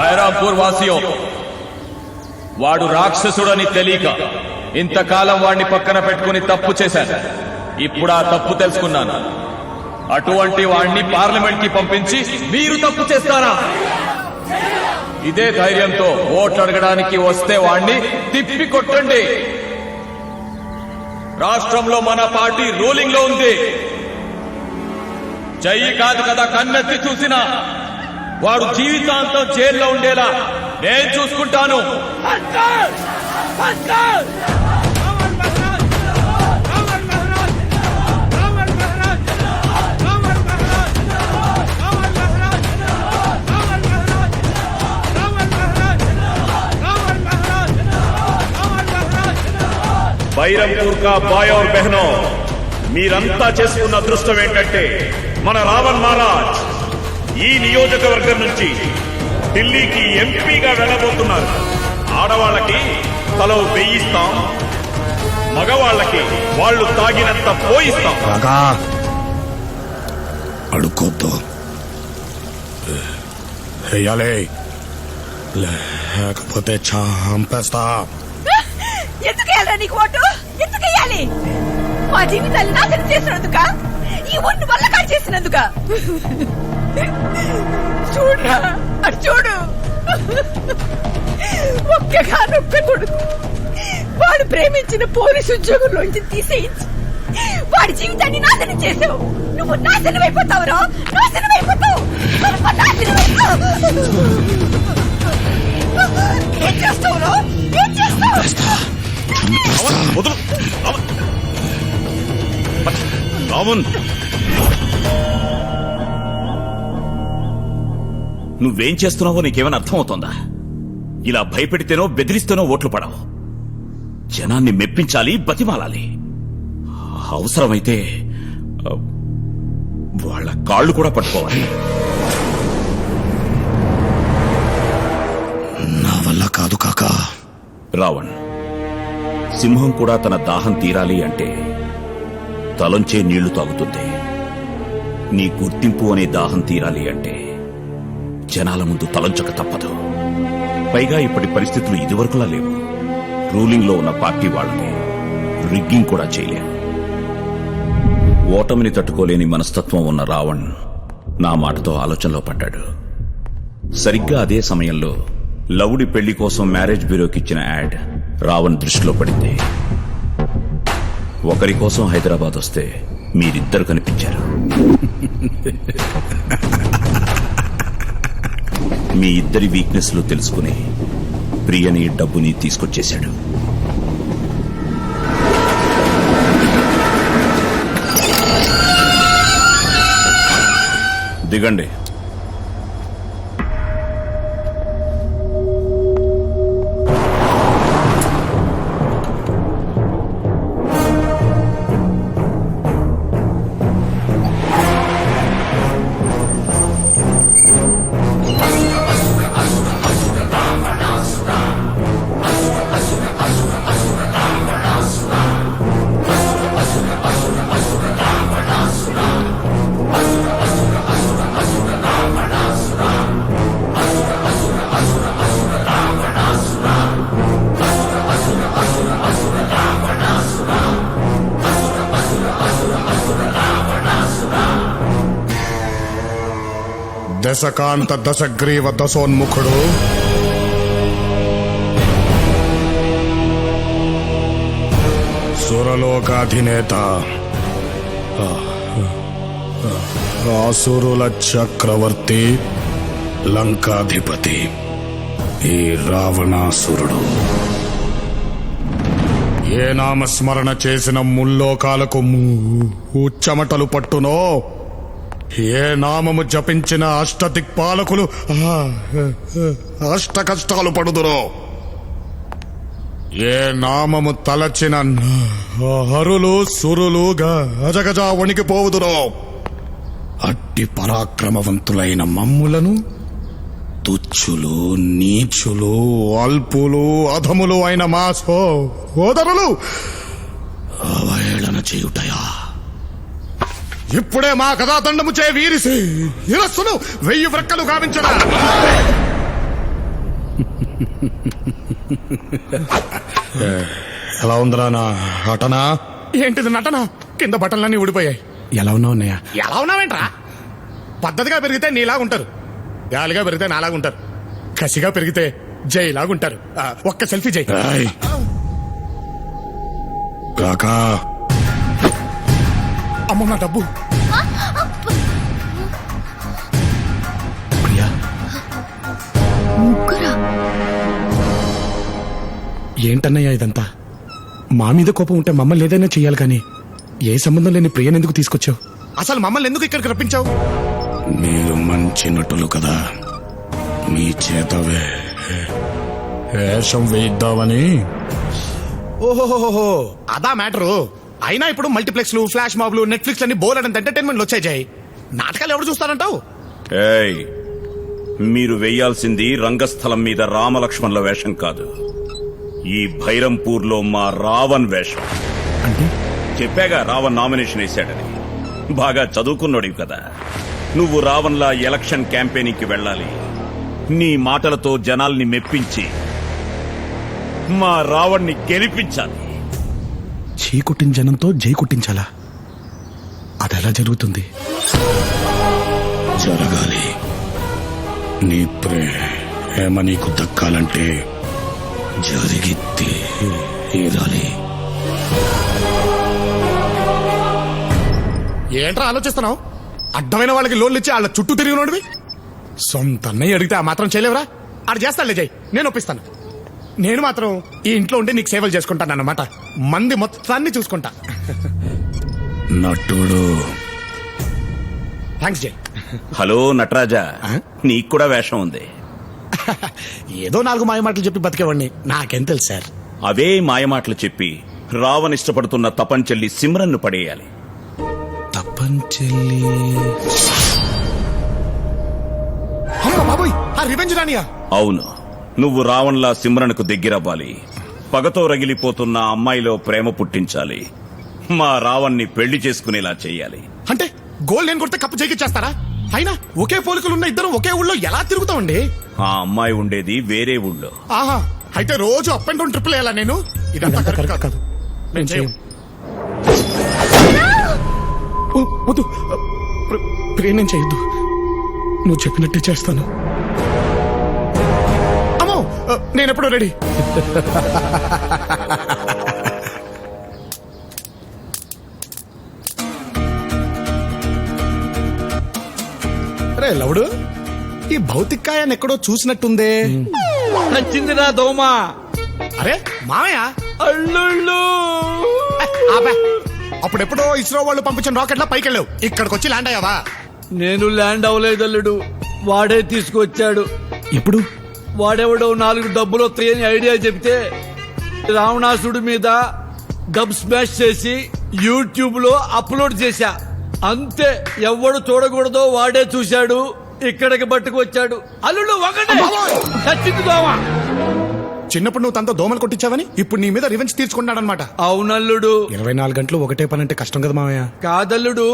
బైరాంపూర్ వాసియో, వాడు రాక్షసుడని తెలియక ఇంతకాలం వాడిని పక్కన పెట్టుకుని తప్పు చేశాను. ఇప్పుడు ఆ తప్పు తెలుసుకున్నాను. అటువంటి వాణ్ణి పార్లమెంట్ కి పంపించి మీరు తప్పు చేస్తారా? ఇదే ధైర్యంతో ఓట్లు అడగడానికి వస్తే వాణ్ణి తిప్పి కొట్టండి. రాష్ట్రంలో మన పార్టీ రూలింగ్ లో ఉంది. చెయ్యి కాదు కదా కన్నెత్తి చూసినా వాడు జీవితాంతం జైల్లో ఉండేలా నేను చూసుకుంటాను. బైరంపూర్ కా బాయ్ और బహనో, మీరంతా చేసుకున్న అదృష్టం ఏంటంటే మన రావణ్ మహారాజ్ ఈ నియోజకవర్గం నుంచి ఢిల్లీకి ఎంపీగా వెళ్ళబోతున్నారు. ఆడవాళ్ళకి తలో 1000 ఇస్తాం, మగవాళ్ళకి వాళ్ళు తాగినంత పోయిస్తాం. అడుక్కోద్దు, వేయాలి, లేకపోతే చంపేస్తా. ఎందుకు వేయాలరా నీకు ఓటు? ఎందుకు వేయాలి? మా జీవితాలు నాశనం చేసినందుక, ఈ ఒంటి వల్ల కాడు చేసినందుక. చూడరా, అటు చూడు. ఒక్కగానొక్క కొడుకు వాడు ప్రేమించిన పోలీసు ఉద్యోగంలోంచి తీసేయించి వాడి జీవితాన్ని నాశనం చేసావు. నువ్వు నాశనం అయిపోతావురా, నాశనం అయిపోతావు. ఏం చేస్తావురా? ఏం చేస్తావు? రావణ్, నువ్వేం చేస్తున్నావో నీకేమైనా అర్థమవుతోందా? ఇలా భయపెడితేనో బెదిరిస్తేనో ఓట్లు పడవు. జనాన్ని మెప్పించాలి, బతిమాలాలి. అవసరమైతే వాళ్ళ కాళ్ళు కూడా పట్టుకోవాలి. నా వల్ల కాదు కాకా. రావణ్, సింహం కూడా తన దాహం తీరాలి అంటే తలంచే నీళ్లు తాగుతుంది. నీ గుర్తింపు అనే దాహం తీరాలి అంటే జనాల ముందు తలంచక తప్పదు. పైగా ఇప్పటి పరిస్థితులు ఇదివరకులా లేవు. రూలింగ్ లో ఉన్న పార్టీ వాళ్ళని రిగ్గింగ్ కూడా చేయలేరు. ఓటమిని తట్టుకోలేని మనస్తత్వం ఉన్న రావణ్ నా మాటతో ఆలోచనలో పడ్డాడు. సరిగ్గా అదే సమయంలో లవుడి పెళ్లి కోసం మ్యారేజ్ బ్యూరోకిచ్చిన యాడ్ రావణ్ దృష్టిలో పడింది. ఒకరి కోసం హైదరాబాద్ వస్తే మీరిద్దరు కనిపించారు. మీ ఇద్దరి వీక్నెస్లు తెలుసుకుని ప్రియని, డబ్బుని తీసుకొచ్చేశాడు. దిగండి. దశకాంత దశగ్రీవ దశోన్ముఖుడు, సురలోకాధినేత, ఆసురుల చక్రవర్తి, లంకాధిపతి ఈ రావణాసురుడు ఏ నామస్మరణ చేసిన ముల్లోకాలకు చెమటలు పట్టునో, ఏ నామము జపించిన అష్టదిక్పాలకులు అష్ట కష్టాలు పడుదురో, ఏ నామము తలచిన హరులు సురులు గజగజ వణికిపోవుదురో, అట్టి పరాక్రమవంతులైన మమ్ములను తుచ్చులు, నీచులు, అల్పులు, అధములు అయిన మా సోదరులు అవహేళన చేయుటయా? ఇప్పుడే మా కథాతండము చే వీరిసి ఇరస్సును 1000 వ్రక్కలు గావించడా. ఎలా ఉందిరా నా నటనా? ఏంటిది నటన? కింద బట్టలన్నీ ఊడిపోయాయి. ఎలా ఉన్నావు అన్నయ్య? ఎలా ఉన్నావేంట్రా? పద్ధతిగా పెరిగితే నీలా ఉంటారు, గాలిగా పెరిగితే నాలాగా ఉంటారు, కసిగా పెరిగితే జైలాగుంటారు. ఒక్క సెల్ఫీ జై. కాకా అమ్మ నా డబ్బు. ప్రియా, ఏంటన్నయ్యా ఇదంతా? మా మీద కోపం ఉంటే మమ్మల్ని ఏదైనా చెయ్యాలి కానీ ఏ సంబంధం లేని ప్రియని ఎందుకు తీసుకొచ్చావు? అసలు మమ్మల్ని ఎందుకు ఇక్కడికి రప్పించావు? మీరు మంచి నటులు కదా, మీ చేత వేషం వేయిద్దామని. ఓహోహోహో, అదా మ్యాటరు. అయినా ఇప్పుడు మల్టీప్లెక్స్లు, ఫ్లాష్ మాబ్లు, నెట్ఫ్లిక్స్ అన్ని బోలెడంత ఎంటర్టైన్మెంట్లు వచ్చాయి జై. నాటకాలు ఎవరు చూస్తారంటావు? ఏయ్, మీరు వెయ్యాల్సింది రంగస్థలం మీద రామలక్ష్మణుల వేషం కాదు, ఈ భైరంపూర్లో మా రావణ్ వేషం. అంటే చెప్పాగా రావణ్ నామినేషన్ వేశాడని. బాగా చదువుకున్నాడు కదా. నువ్వు రావణ్లా ఎలక్షన్ క్యాంపెయినింగ్ కి వెళ్ళాలి. నీ మాటలతో జనాల్ని మెప్పించి మా రావణ్ణి గెలిపించాలి. చీ కుట్టిన జనంతో జై కుట్టించాలా? అదెలా జరుగుతుంది? జరగాలి. నీ ప్రేమ నీకు దక్కాలంటే జరిగి తీరాలి. ఏంట్రా ఆలోచిస్తున్నావు? అడ్డమైన వాళ్ళకి లోన్లు ఇచ్చి వాళ్ళ చుట్టూ తిరిగినోడివి. సొంత అన్నయ్య అడిగితే ఆ మాత్రం చేయలేవురా? ఆడు చేస్తానులే జై, నేను ఒప్పిస్తాను. నేను మాత్రం ఈ ఇంట్లో ఉండి నీకు సేవలు చేసుకుంటాను అన్నమాట. మంది మొత్తాన్ని చూసుకుంటా. నటుడు. థ్యాంక్స్ జై. హలో నటరాజా, నీకు కూడా వేషం ఉంది. ఏదో 4 మాయమాటలు చెప్పి బతికేవాడిని, నాకేం తెలుసు సార్. అవే మాయమాటలు చెప్పి రావణ్ ఇష్టపడుతున్న తపంచెల్లి సిమ్రన్ను పడేయాలి. తపంచెల్లి? అమ్మ బాబోయ్, ఆ రివెంజ్ రానియా? అవును, నువ్వు రావణ్లా సిమ్రన్కు దగ్గరవ్వాలి. పగతో రగిలిపోతున్న అమ్మాయిలో ప్రేమ పుట్టించాలి. మా రావణ్ణి పెళ్లి చేసుకునేలా చెయ్యాలి. అంటే గోల్ నేను కొడితే కప్పు చేస్తారా? అయినా ఒకే పోలికలున్న ఇద్దరు ఒకే ఊళ్ళో ఎలా తిరుగుతామండి? ఆ అమ్మాయి ఉండేది వేరే ఊళ్ళో. ఆహా, అయితే రోజు అప్ అండ్ డౌన్ ట్రిపుల్ వేయాలా నేను? ఇదంతా కరెక్ట్ కాదు. నేను చేయం. వద్దు ప్రియ, నేను చేయొద్దు. నువ్వు చెప్పినట్టే చేస్తాను. అమ్మో, నేనెప్పుడు రెడీ. రే లవుడు, ఈ భౌతికాయాన్ని ఎక్కడో చూసినట్టుందే. నచ్చిందిరా దోమా. అరే మామయ్య, అల్లుళ్ళు. అప్పుడెప్పుడో ఇస్రో వాళ్ళు పంపించిన రాకెట్లా పైకి వెళ్ళావు, ఇక్కడికి వచ్చి ల్యాండ్ అయ్యావా? నేను ల్యాండ్ అవ్వలేదు అల్లుడు, వాడే తీసుకొచ్చాడు. ఎప్పుడు? వాడెవడో 4 డబ్బులు వస్తాయని ఐడియా చెప్తే రావణాసుడి మీద డబ్ స్మాష్ చేసి యూట్యూబ్ లో అప్లోడ్ చేశా. అంతే, ఎవడు చూడకూడదో వాడే చూశాడు, ఇక్కడికి పట్టుకొచ్చాడు. అల్లుడు ఒకటే చచ్చింది దోమ. చిన్నప్పుడు నువ్వు తనతో దోమలు కొట్టించావని ఇప్పుడు నీ మీద రివెంజ్ తీర్చుకున్నాడనమాట. అవునల్లుడు. 24 గంటలు ఒకటే పని అంటే కష్టం కదా మామయ్య. కాదల్లుడు,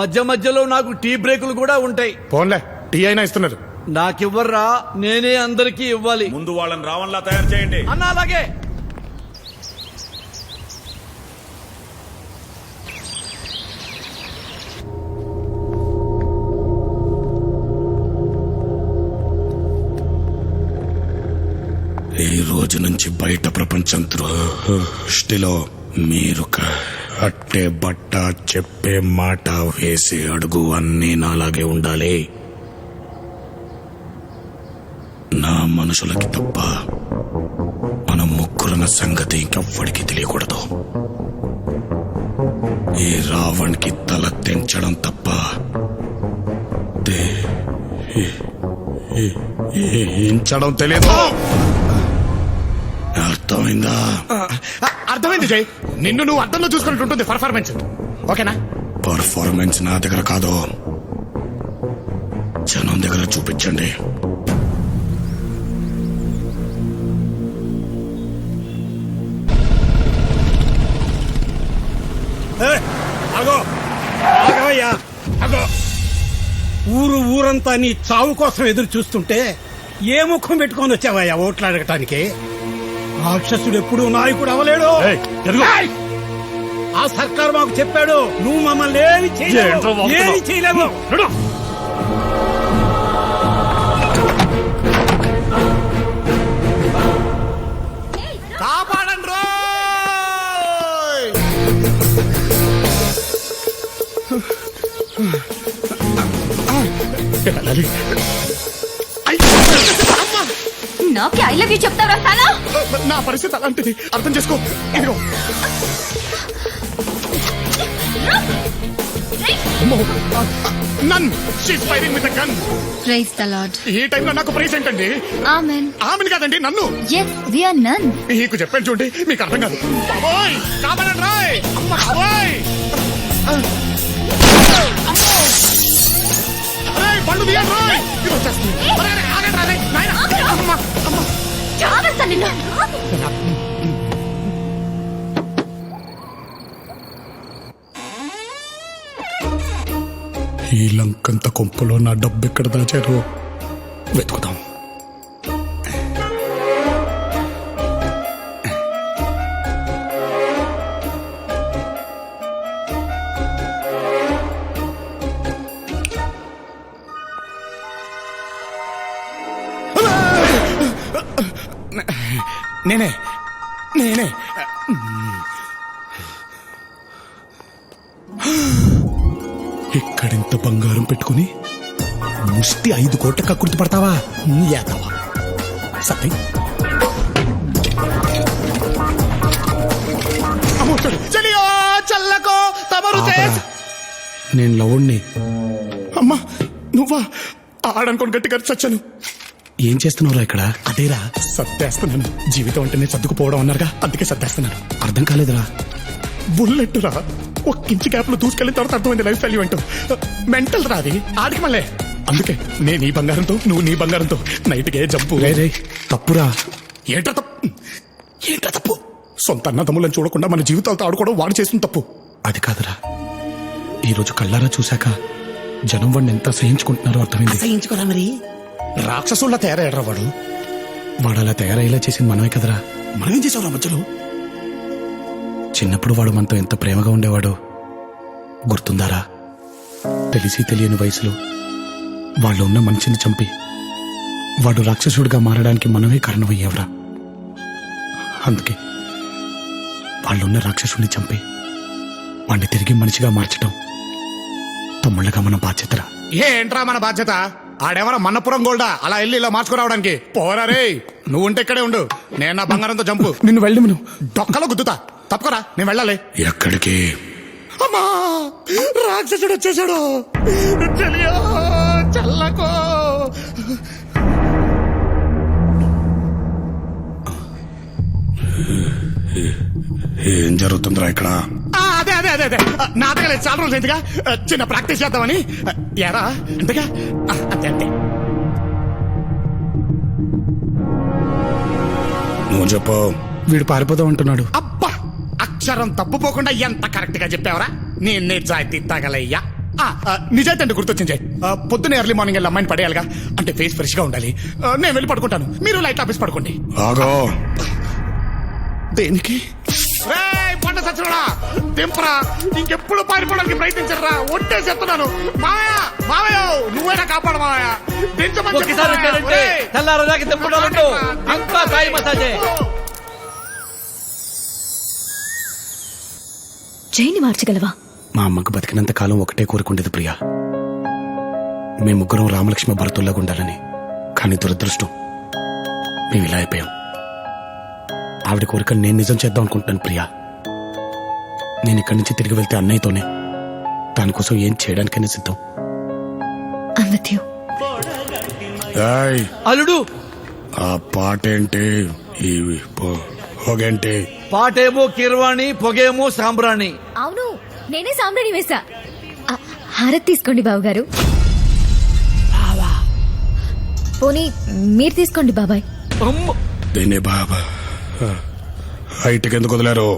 మధ్య మధ్యలో నాకు టీ బ్రేకులు కూడా ఉంటాయి. పోన్లే, టీ అయినా ఇస్తున్నారు. నాకివ్వర్రా, నేనే అందరికీ ఇవ్వాలి. ముందు వాళ్ళని రావణ్లా తయారు చేయండి. అన్నా అలాగే. ఈ రోజు నుంచి బయట ప్రపంచం దృష్టిలో మీరు అట్టే బట్ట, చెప్పే మాట, వేసే అడుగు అన్నీ నాలాగే ఉండాలి. నా మనుషులకి తప్ప మన ముగ్గురున్న సంగతి ఇంకెవ్వడికి తెలియకూడదు. ఈ రావణ్కి తల తెంచడం తప్ప ఇంచడం తెలియదు. అర్థమైందా? అర్థమైంది జై. నిన్ను నువ్వు అర్థంలో చూసుకున్నట్టు ఉంటుంది పర్ఫార్మెన్స్. ఓకేనా? పర్ఫార్మెన్స్ నా దగ్గర కాదు, జనం దగ్గర చూపించండి. ఊరంతా నీ చావు కోసం ఎదురు చూస్తుంటే ఏ ముఖం పెట్టుకొని వచ్చావయ్యా ఓట్లు అడగటానికి? రాక్షసుడు ఎప్పుడు నాయకుడు అవలేడు. ఏయ్! ఆ సర్కారు మాకు చెప్పాడు, నువ్వు మమ్మల్ని ఏమి చేయలేవు. కాపాడండి రోయ్! వెళ్ళాలి. నాకే ఐ లవ్ యూ చెప్తావరా సాలా? నా పరిస్థితి అలాంటిది, అర్థం చేసుకో. ఇదిగో. అమ్మో. Nun she's firing with gun. Praise the lord. ఈ టైంలో నాకు ప్రైజ్ ఏంటండి? ఆమెన్. ఆమెను కాదండి, నన్ను. yes we are none. మీకు చెప్పాను చూడండి, మీకు అర్థం కాదు. బాబోయ్, కాపాడండి రాయ్. అమ్మ బాబోయ్. అరే బండు తీయండి రాయ్. ఇది వచ్చేస్తుంది. అరే, అరే, ఆగండి రాయ్. నాయనా. అమ్మ, అమ్మ. చావస్తా నిన్ను. ఈ లంకంత కొంపలో నా డబ్బు ఎక్కడ దాచారో వెతుకుదాం. నేనే నేనే ఇక్కడింత బంగారం పెట్టుకుని ముష్టి 5 కోట్ల కక్కుర్తి పడతావా? ఏతావా సత్యం. నేను లవుణ్ణి. అమ్మా నువ్వా? ఆడనుకోని గట్టిగా చచ్చాను. ఏం చేస్తున్నావురా ఇక్కడ? అదేరా సర్దేస్తున్నాను. జీవితం అంటేనే సర్దుకుపోవడం అన్నారుగా, అందుకే సర్దేస్తున్నాను. అర్థం కాలేదురా. బుల్లెట్ రా, ఒక్కించి గ్యాప్ లో దూసుకెళ్ళిన తర్వాత అర్థమైంది లైఫ్ స్టైల్ ఏంటో. మెంటల్ రాది ఆడికి మళ్ళీ. అందుకే నేను ఈ బంగారంతో, నువ్వు నీ బంగారంతో నైట్కే జంపు. తప్పురా. ఏంట్రా తప్పు? ఏంట్రా తప్పు? సొంత అన్నదమ్ములను చూడకుండా మన జీవితాలతో ఆడుకోవడం వాడు చేసిన తప్పు. అది కాదురా, ఈరోజు కళ్ళారా చూశాక జనం వాడిని ఎంత సహించుకుంటున్నారో అర్థమైంది. సహించుకోరా మరి. రాక్షసుల్లా తయారయ్యారా వాడు. వాడు అలా తయారయ్యేలా చేసింది మనమే కదరా. మనమేం చేసావురా మధ్యలో? చిన్నప్పుడు వాడు మనతో ఎంత ప్రేమగా ఉండేవాడో గుర్తుందారా? తెలిసి తెలియని వయసులో వాళ్ళు ఉన్న మనిషిని చంపి వాడు రాక్షసుడిగా మారడానికి మనమే కారణమయ్యేవరా. అందుకే వాళ్ళున్న రాక్షసుడిని చంపి వాడిని తిరిగి మనిషిగా మార్చడం తమ్ముళ్ళగా మన బాధ్యతరా. ఏంట్రా మన బాధ్యత? ఆడేమన్నా మన్నపురం గోల్డా అలా వెళ్ళి ఇలా మార్చుకురావడానికి? పోరా రే, నువ్వు ఉంటే ఇక్కడే ఉండు. నేను నా బంగారంతో చంపు. నిన్ను వెళ్ళి డొక్కలో గుద్దుతా. తప్పుకోరా, నేను వెళ్ళాలి. ఎక్కడికి? అమ్మా, రాక్షసుడు వచ్చేసాడు. చల్లకో. ఏం జరుగుతుందిరా ఇక్కడ? అదే అదే అదే అదే నా దగ్గర చాలా రోజులు అయిందిగా, చిన్న ప్రాక్టీస్ చేద్దామని. ఎరా అంతేగా? అంతే అంతే. నువ్వు చెప్పు. వీడు పారిపోదాం అంటున్నాడు. అబ్బా, అక్షరం తప్పుపోకుండా ఎంత కరెక్ట్ గా చెప్పావరా. నేను నిజాయితీ తగలయ్యా. నిజాయితీ అంటే గుర్తొచ్చింది. పొద్దున్న ఎర్లీ మార్నింగ్ వెళ్ళి అమ్మాయిని పడేయాలిగా, అంటే ఫేస్ ఫ్రెష్ గా ఉండాలి. నేను వెళ్ళి పడుకుంటాను, మీరు లైట్ ఆఫీస్ పడుకోండి. దేనికి? పంట సచ్చినోడా, దింపరా. ఇంకెప్పుడు పారిపోవడానికి ప్రయత్నించరా. ఒంటే చెప్తున్నాను. మావయ్య మావయ్య, నువ్వైనా కాపాడు మావయ్య. జైని మార్చగలవా? మా అమ్మకు బతికినంత కాలం ఒకటే కోరుకుండేది ప్రియా, మేము ముగ్గురం రామలక్ష్మి భరతుల్లాగా ఉండాలని. కానీ దురదృష్టం, మేము ఇలా అయిపోయాం. ఆవిడ కోరిక నేను నిజం చేద్దాం అనుకుంటున్నాను ప్రియా. నేను ఇక్కడి నుంచి తిరిగి వెళ్తే అన్నయ్యతోనే. దానికోసం ఏం చేయడానికైనా సిద్ధం. అల్లుడు, ఆ పాటేంటి? ఈ పొగేంటి? పాటేమో కిర్వాణి, పొగేమో సాంబ్రాణి. అవును, నేనే సాంబ్రాణి వేసా. హారతి తీసుకోండి బావగారు. పోనీ మీరు తీసుకోండి బాబాయ్. దీన్ని బాబా హైట్కి ఎందుకు వదిలేరు?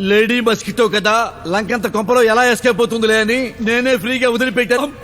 లేడీ మస్కిటో కదా, లంకంత కొంపలో ఎలా ఎస్కేప్ అవుతుందిలే అని నేనే ఫ్రీగా వదిలిపెట్టాను.